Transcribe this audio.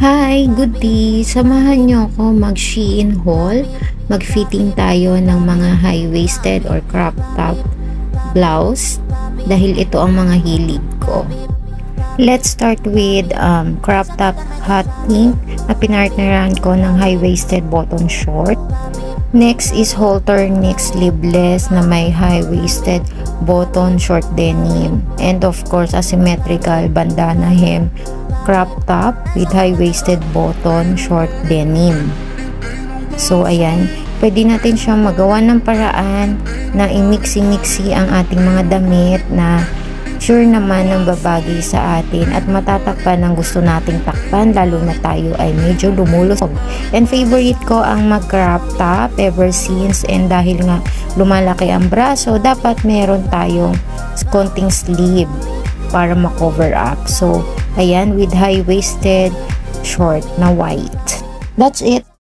Hi, good day! Samahan niyo ako mag-Shein haul. Mag-fitting tayo ng mga high-waisted or crop top blouse dahil ito ang mga hilig ko. Let's start with crop top hot pink na pinartneran ko ng high-waisted button short. Next is halter neck sleeveless na may high-waisted button short denim. And of course, asymmetrical bandana hem crop top with high-waisted button short denim. So ayan, pwede natin siyang magawa ng paraan na i-mixi-mixi ang ating mga damit na sure naman ng babagay sa atin at matatakpan ang gusto nating takpan, lalo na tayo ay medyo lumulusog. And favorite ko ang mag-crop top ever since, and dahil nga lumalaki ang braso, dapat meron tayong konting sleeve para ma-cover up. So ayan, with high-waisted short na white. That's it.